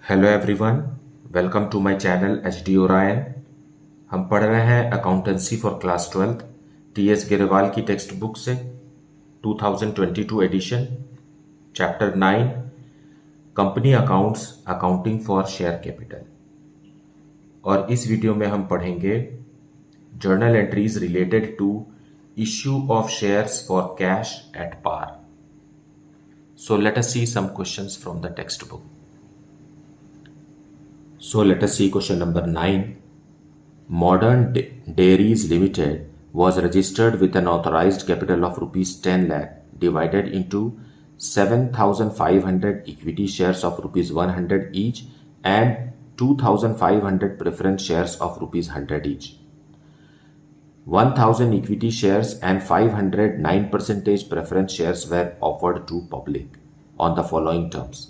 Hello everyone, welcome to my channel H D Orion. हम पढ़ रहे हैं accountancy for class 12 T S. Grewal की टेक्स्ट बुक से 2022 edition, chapter 9 company accounts, accounting for share capital. और इस वीडियो में हम पढ़ेंगे journal entries related to issue of shares for cash at par. So let us see some questions from the text book. So let us see question number 9. Modern Dairies Limited was registered with an authorized capital of rupees 10 lakh divided into 7,500 equity shares of rupees 100 each and 2,500 preference shares of rupees 100 each. 1,000 equity shares and 500 9% preference shares were offered to public on the following terms.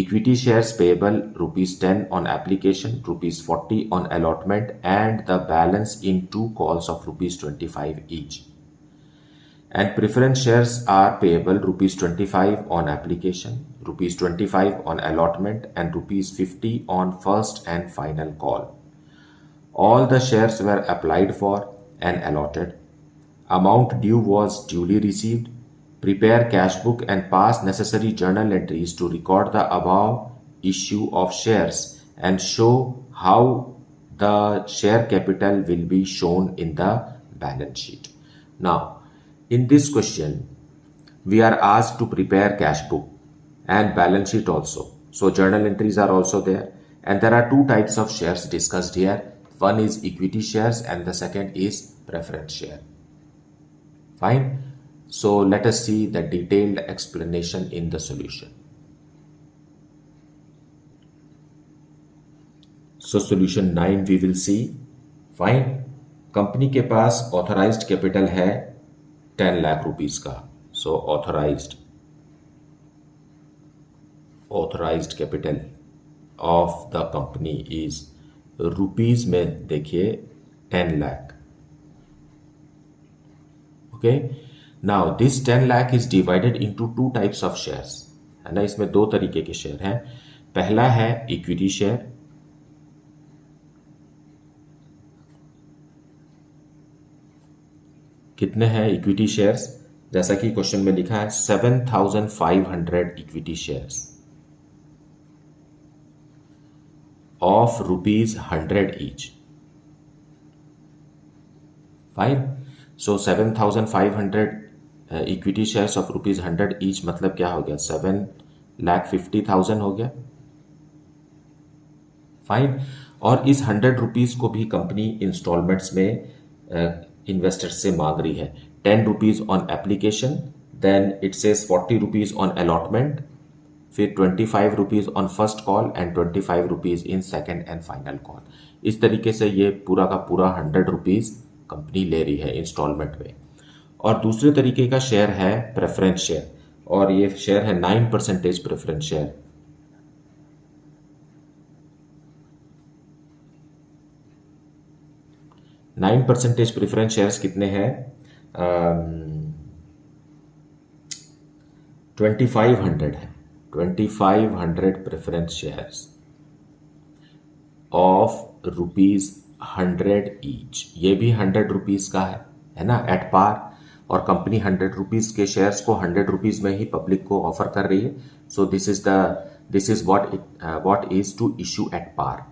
Equity shares payable rupees 10 on application, rupees 40 on allotment, and the balance in 2 calls of rupees 25 each. And preference shares are payable rupees 25 on application, rupees 25 on allotment, and rupees 50 on first and final call. All the shares were applied for and allotted. Amount due was duly received. Prepare cash book and pass necessary journal entries to record the above issue of shares and show how the share capital will be shown in the balance sheet. Now, in this question, we are asked to prepare cash book and balance sheet also. So, journal entries are also there, and there are two types of shares discussed here. One is equity shares and the second is preference share. Fine. So let us see the detailed explanation in the solution. So solution 9 we will see. Fine. Company के पास authorised capital है 10 lakh rupees का. So authorised capital of the company is rupees में देखिए 10 lakh. Okay. Now this 10 lakh is divided into two types of shares, है ना. इसमें दो तरीके के शेयर हैं. पहला है इक्विटी शेयर. कितने हैं इक्विटी शेयर्स? जैसा कि क्वेश्चन में लिखा है 7,500 equity shares of rupees 100 each. Fine. So 7,500 equity shares of rupees 100 each मतलब क्या हो गया? 7,50,000 हो गया. फाइन. और इस 100 रुपीज को भी कंपनी इंस्टॉलमेंट्स में इन्वेस्टर्स से मांग रही है. 10 rupees on application, then it says 40 rupees on allotment, फिर 25 rupees on first call and 25 rupees in second and final call. इस तरीके से ये पूरा का पूरा 100 रुपीज कंपनी ले रही है इंस्टॉलमेंट में. और दूसरे तरीके का शेयर है प्रेफरेंस शेयर, और ये शेयर है 9% preference share. Nine percentage preference shares कितने हैं? 2500 है. 2500 preference shares of rupees 100 each. ये भी 100 रुपीज का है ना, एट पार. और कंपनी 100 रुपीज के शेयर्स को 100 रुपीज में ही पब्लिक को ऑफर कर रही है. So this is what is to issue at par.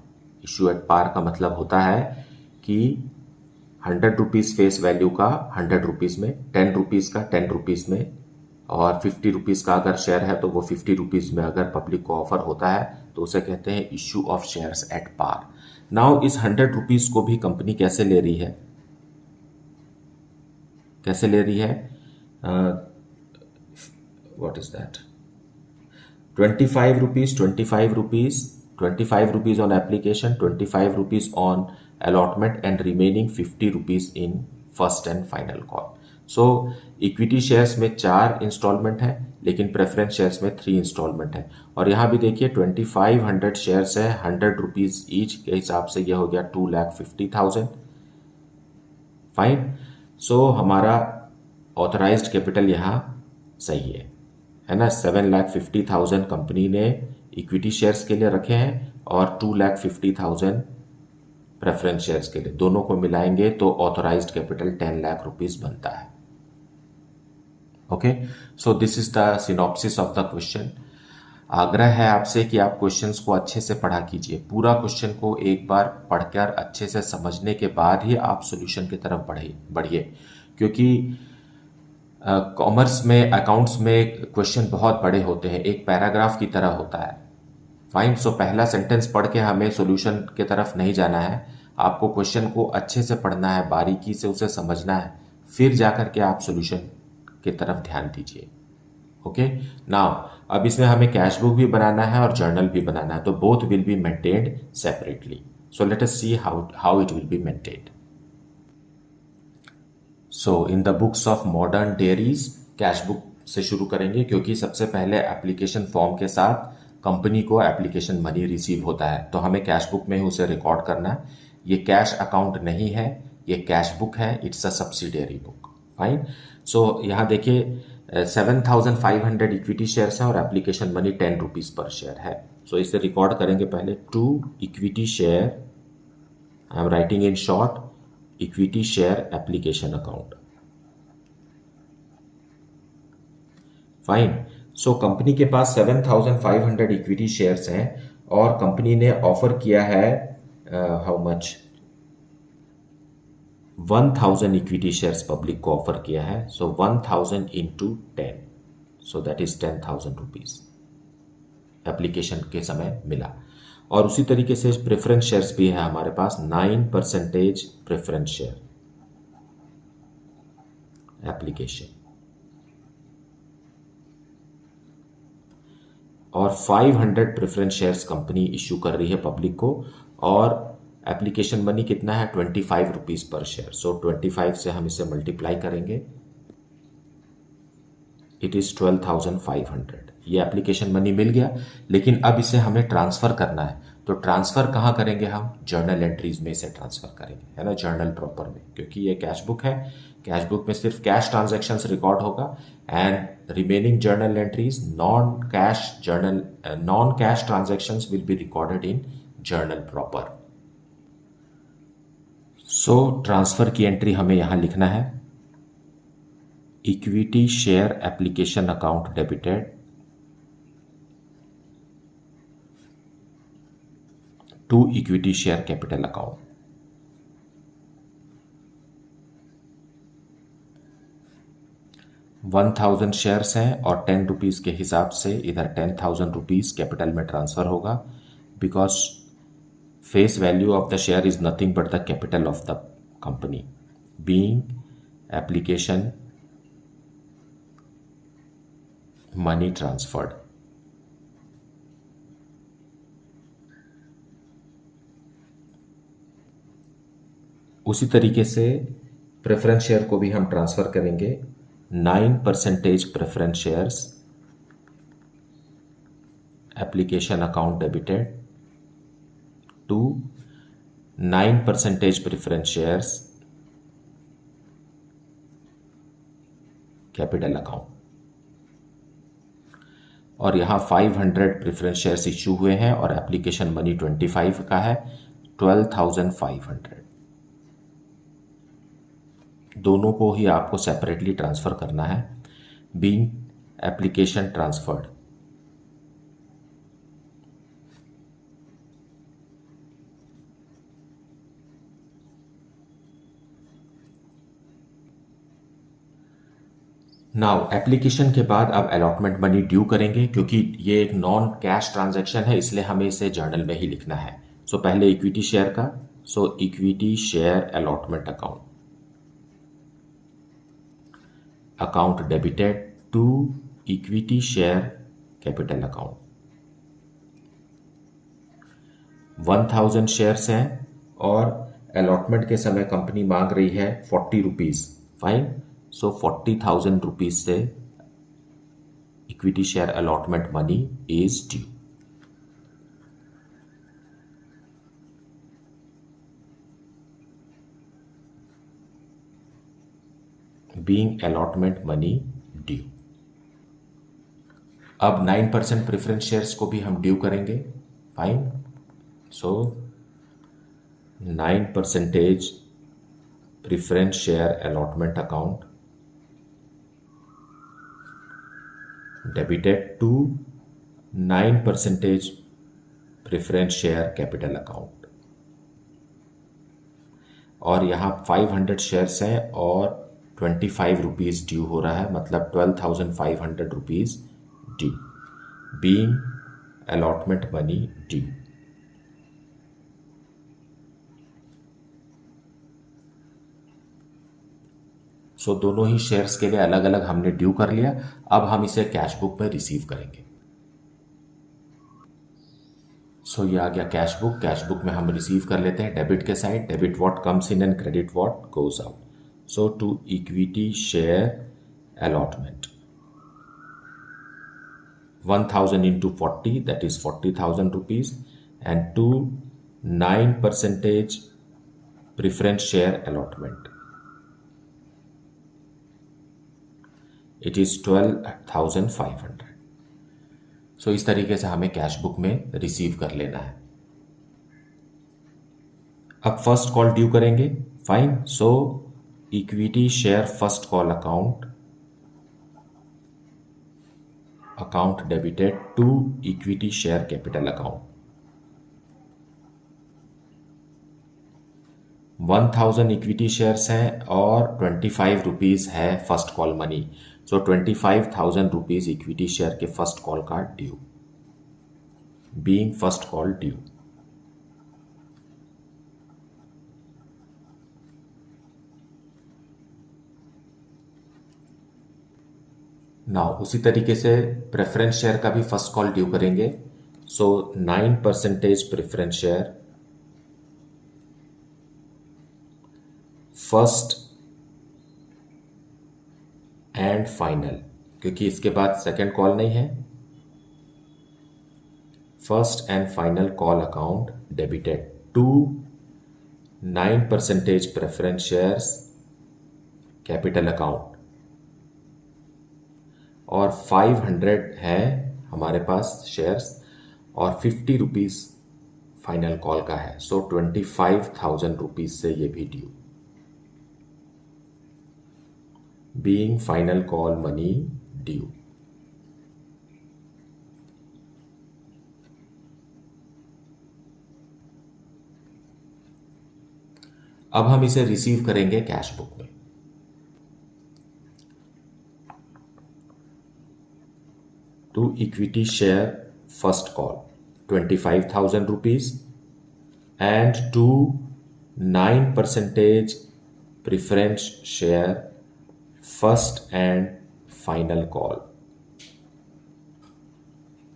Issue at par का मतलब होता है कि 100 रुपीज फेस वैल्यू का 100 रुपीज में, 10 रुपीज का 10 रुपीज में, और 50 रुपीज का अगर शेयर है तो वो 50 रुपीज में अगर पब्लिक को ऑफर होता है तो उसे कहते हैं issue of shares at par. Now इस 100 रुपीज को भी कंपनी कैसे ले रही है? कैसे ले रही है? What is that? 25 rupees, 25 rupees, 25 rupees on application, 25 rupees on allotment and remaining 50 rupees in first and final call. So equity shares में 4 इंस्टॉलमेंट है, लेकिन प्रेफरेंस शेयर्स में 3 इंस्टॉलमेंट है. और यहां भी देखिए 2500 शेयर्स है 100 रुपीज ईच के हिसाब से, यह हो गया 2,50,000. फाइन. सो हमारा ऑथराइज्ड कैपिटल यहाँ सही है ना. 7,50,000 कंपनी ने इक्विटी शेयर्स के लिए रखे हैं और 2,50,000 प्रेफरेंस शेयर्स के लिए। दोनों को मिलाएंगे तो ऑथोराइज्ड कैपिटल 10 लाख रुपीस बनता है। Okay, so this is the synopsis of the question. आग्रह है आपसे कि आप क्वेश्चंस को अच्छे से पढ़ा कीजिए। पूरा क्वेश्चन को एक बार पढ़कर अच्छे से समझने के बाद ही आप सॉल्यूशन की तरफ बढ़िए, क्योंकि कॉमर्स में, अकाउंट्स में क्वेश्चन बहुत बड़े होते हैं, एक पैराग्राफ की तरह होता है। फाइन, सो पहला सेंटेंस पढ़ के हमें सॉल्यूशन की तरफ नहीं जाना है, आपको क्वेश्चन को अच्छे से पढ़ना है, बारीकी से उसे समझना है, फिर जाकर के आप सॉल्यूशन की तरफ ध्यान दीजिए। ओके, नाउ अब इसमें हमें कैश बुक भी बनाना है और जर्नल भी बनाना है, तो both will be maintained separately. So let us see how it will be maintained. So in the books of modern dairies, cash book से शुरू करेंगे, क्योंकि सबसे पहले एप्लीकेशन फॉर्म के साथ कंपनी को एप्लीकेशन मनी रिसीव होता है, तो हमें कैश बुक में ही उसे रिकॉर्ड करना है। ये कैश अकाउंट नहीं है, ये कैश बुक है, it's a subsidiary book. Fine, so यहाँ देखिए 7,500 इक्विटी शेयर्स है और application money 10 rupees per share है। सो इसे रिकॉर्ड करेंगे पहले, to equity share, I am writing in short, equity share application account. Fine, so company के पास 7,500 इक्विटी शेयर्स हैं और कंपनी ने ऑफर किया है how much, 1,000 equity shares public को ऑफर किया है। सो 1,000 into 10, so that is 10,000 rupees application के समय मिला। और उसी तरीके से प्रेफरेंस शेयर्स भी है हमारे पास, 9% प्रेफरेंस शेयर एप्लीकेशन, और 500 प्रेफरेंस शेयर्स कंपनी इश्यू कर रही है पब्लिक को, और एप्लीकेशन मनी कितना है, 25 रुपीज पर शेयर। सो 25 से हम इसे मल्टीप्लाई करेंगे, इट इज 12,500। ये एप्लीकेशन मनी मिल गया, लेकिन अब इसे हमें ट्रांसफर करना है, तो ट्रांसफर कहाँ करेंगे हम, जर्नल एंट्रीज में इसे ट्रांसफर करेंगे, है ना, जर्नल प्रॉपर में, क्योंकि ये कैश बुक है। कैश बुक में सिर्फ कैश ट्रांजैक्शंस रिकॉर्ड होगा and remaining journal entries, non cash transactions will be recorded in journal proper. So transfer की एंट्री हमें यहां लिखना है, equity share application account debited to equity share capital account. $1,000 shares हैं और 10 रुपीज के हिसाब से इधर 10,000 रुपीज कैपिटल में ट्रांसफर होगा, because face value of the share is nothing but the capital of the company, being application money transferred. उसी तरीके से प्रेफरेंस शेयर को भी हम ट्रांसफर करेंगे, 9% preference shares application account debited to 9% preference shares capital account. और यहां 500 preference shares issue हुए हैं और एप्लीकेशन मनी 25 का है, 12,500। दोनों को ही आपको सेपरेटली ट्रांसफर करना है, being application transferred. Now application के बाद अब अलॉटमेंट मनी ड्यू करेंगे, क्योंकि ये एक नॉन कैश ट्रांजैक्शन है, इसलिए हमें इसे जर्नल में ही लिखना है। सो पहले इक्विटी शेयर का, so equity share allotment account debited to equity share capital account. 1,000 shares हैं और अलॉटमेंट के समय कंपनी मांग रही है 40 रुपीज। फाइन, सो 40,000 रुपीज से equity share allotment money is due. Being allotment money due. अब 9% प्रेफरेंस शेयर्स को भी हम ड्यू करेंगे. Fine. So 9% preference share allotment account debited to 9% preference share capital account. और यहाँ 500 शेयर्स हैं और 25 रुपीज़ ड्यू हो रहा है, मतलब 12,500 rupees due. Being allotment money due. So दोनों ही शेयर्स के लिए अलग अलग हमने ड्यू कर लिया. अब हम इसे कैश बुक में रिसीव करेंगे. सो ये आ गया कैश बुक. कैश बुक में हम रिसीव कर लेते हैं डेबिट के side. Debit what comes in and credit what goes out. So to equity share allotment 1,000 into 40, that is 40,000 rupees, and to 9% preference share allotment, it is 12,500. सो इस तरीके से हमें कैश बुक में रिसीव कर लेना है. अब फर्स्ट कॉल ड्यू करेंगे. Fine. So equity share first call account debited to equity share capital account. 1,000 equity shares हैं और 25 रुपीज़ है first call money. So 25,000 rupees equity share के फर्स्ट कॉल का due. Being first call due. Now उसी तरीके से preference share का भी फर्स्ट कॉल ड्यू करेंगे. So 9% preference share first and final, क्योंकि इसके बाद सेकंड कॉल नहीं है. First and final call account debited to 9% preference shares capital account. और 500 है हमारे पास शेयर्स और 50 रुपीज़ फाइनल कॉल का है. सो 25,000 रुपीज़ से ये भी due. Being final call money due. अब हम इसे रिसीव करेंगे कैश बुक में. To equity share first call 25,000 rupees and to 9% preference share first and final call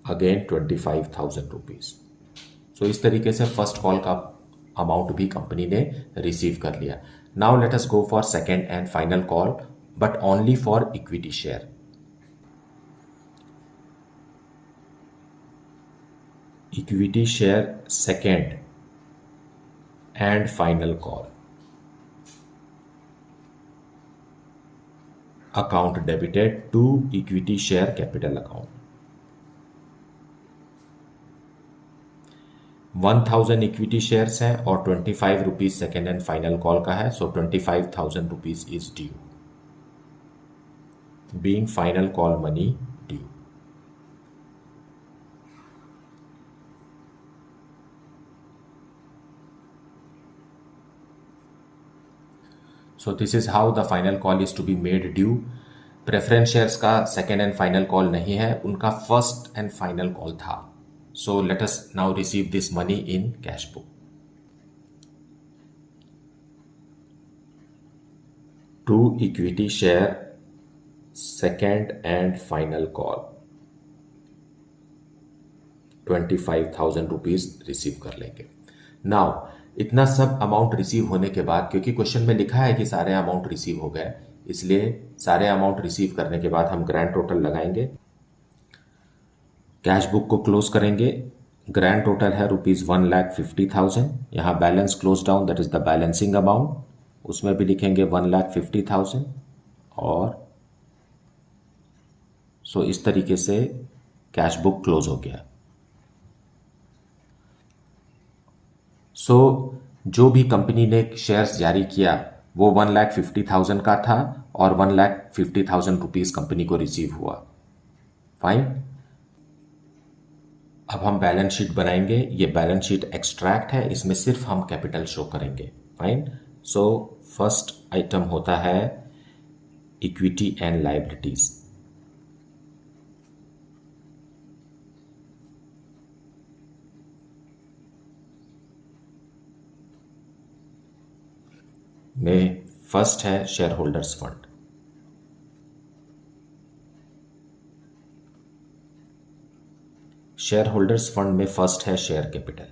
again 25,000 rupees. So इस तरीके से फर्स्ट कॉल का अमाउंट भी कंपनी ने रिसीव कर लिया. Now let us go for second and final call, but only for equity share. Equity share second and final call account debited to equity share capital account. 1,000 equity shares हैं और 25 rupees second and final call का है. So 25,000 rupees is due. Being final call money due. So this is how the final call is to be made due. Preference shares का second and final call नहीं है, उनका first and final call था. So let us now receive this money in cash book. To equity share second and final call 25,000 rupees receive कर लेंगे. Now इतना सब amount receive होने के बाद, क्योंकि क्वेश्चन में लिखा है कि सारे अमाउंट रिसीव हो गए, इसलिए सारे अमाउंट रिसीव करने के बाद हम ग्रैंड टोटल लगाएंगे. कैश बुक को क्लोज करेंगे. ग्रैंड टोटल है ₹1,50,000. यहाँ balance close down, that is the balancing amount, उसमें भी लिखेंगे 1,50,000. और सो इस तरीके से कैश बुक क्लोज हो गया। सो जो भी कंपनी ने शेयर्स जारी किया वो 1,50,000 का था और 1,50,000 रुपीज़ कंपनी को रिसीव हुआ। फाइन। अब हम बैलेंस शीट बनाएंगे। ये बैलेंस शीट एक्सट्रैक्ट है, इसमें सिर्फ हम कैपिटल शो करेंगे। फाइन। सो फर्स्ट आइटम होता है इक्विटी एंड लायबिलिटीज। में फर्स्ट है share holders fund. Share holders fund में फर्स्ट है शेयर कैपिटल।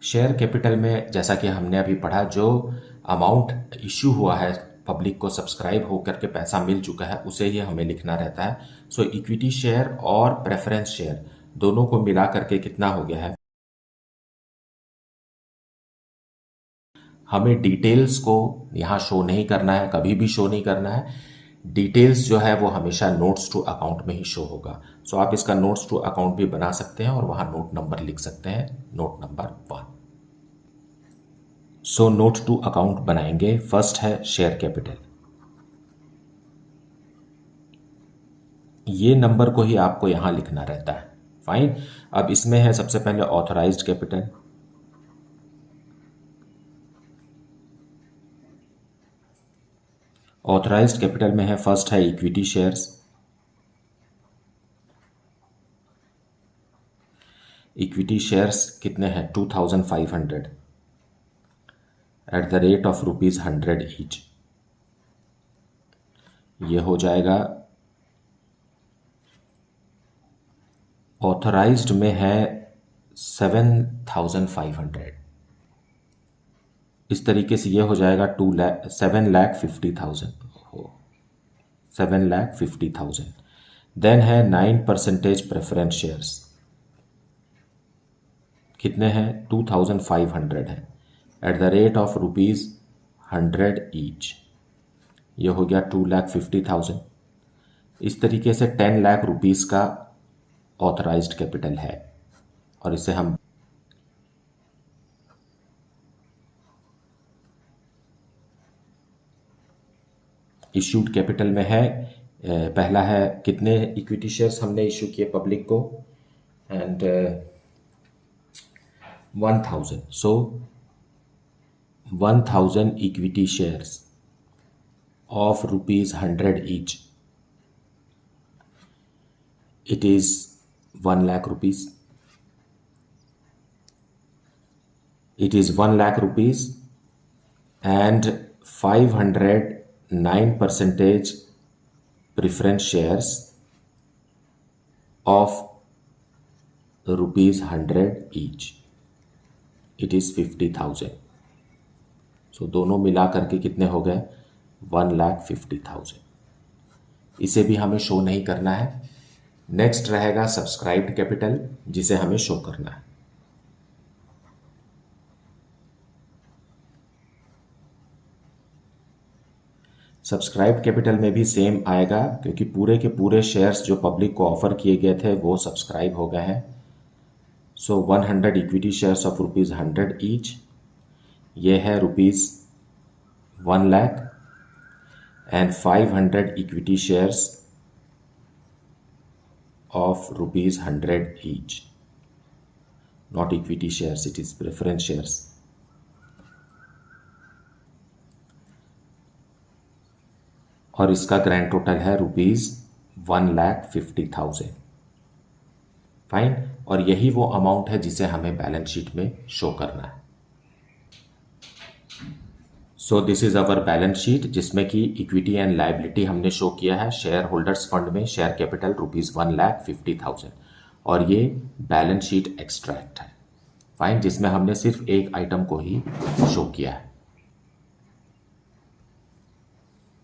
शेयर कैपिटल में जैसा कि हमने अभी पढ़ा, जो अमाउंट इश्यू हुआ है, पब्लिक को सब्सक्राइब होकर के पैसा मिल चुका है, उसे ही हमें लिखना रहता है। सो इक्विटी शेयर और प्रेफरेंस शेयर दोनों को मिला करके कितना हो गया है। हमें डिटेल्स को यहाँ शो नहीं करना है, कभी भी शो नहीं करना है। डिटेल्स जो है वो हमेशा नोट्स टू अकाउंट में ही शो होगा। सो आप इसका नोट्स टू अकाउंट भी बना सकते हैं और वहाँ नोट नंबर लिख सकते हैं, note number 1। So note two account बनाएंगे। फर्स्ट है शेयर कैपिटल। ये नंबर को ही आपको यहां लिखना रहता है। फाइन। अब इसमें है सबसे पहले ऑथराइज्ड कैपिटल। ऑथराइज्ड कैपिटल में है फर्स्ट है इक्विटी शेयर्स। इक्विटी शेयर्स कितने हैं? 2,500 at the rate of ₹100 each. ये हो जाएगा। ऑथराइज्ड में है 7,500। इस तरीके से ये हो जाएगा 7,50,000 हो 7,50,000। देन है 9% प्रेफरेंस शेयर्स। कितने हैं? 2,500 है at the rate of ₹100 each. ये हो गया 2,50,000। इस तरीके से 10 लाख रुपीस का ऑथराइज्ड कैपिटल है और इसे हम इश्यूड कैपिटल में है। पहला है कितने इक्विटी शेयर्स हमने इश्यू किए पब्लिक को, and 1,000। So 1,000 equity shares of ₹100 each. It is 1 lakh rupees. It is 1 lakh rupees and 509% preference shares of ₹100 each. It is 50,000. So दोनों मिला करके कितने हो गए? 1,50,000। इसे भी हमें शो नहीं करना है। नेक्स्ट रहेगा सब्सक्राइब्ड कैपिटल, जिसे हमें शो करना है। सब्सक्राइब्ड कैपिटल में भी सेम आएगा, क्योंकि पूरे के पूरे शेयर्स जो पब्लिक को ऑफर किए गए थे वो सब्सक्राइब हो गए हैं। सो 100 इक्विटी शेयर्स ऑफ ₹100 ईच। ये है ₹1 lakh and 500 equity shares of ₹100 each. Not equity shares, it is preference shares. और इसका ग्रैंड टोटल है ₹1,50,000। फाइन। और यही वो अमाउंट है जिसे हमें बैलेंस शीट में शो करना है। So this is our balance sheet, जिसमें कि इक्विटी एंड लायबिलिटी हमने शो किया है। शेयर होल्डर्स फंड में शेयर कैपिटल ₹1,50,000 और ये बैलेंस शीट एक्सट्रैक्ट है। फाइन। जिसमें हमने सिर्फ एक आइटम को ही शो किया है।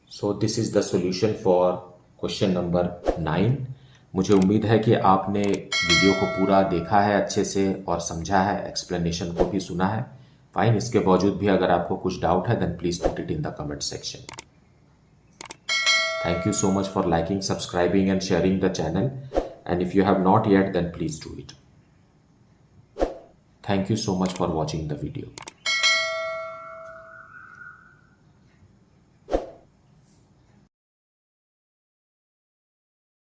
So this is the solution for question number 9। मुझे उम्मीद है कि आपने वीडियो को पूरा देखा है अच्छे से और समझा है, एक्सप्लेनेशन को भी सुना है। फाइन। इसके बावजूद भी अगर आपको कुछ डाउट है then please put it in the comment section. Thank you so much for liking, subscribing and sharing the channel. And if you have not yet, then please do it. Thank you so much for watching the video.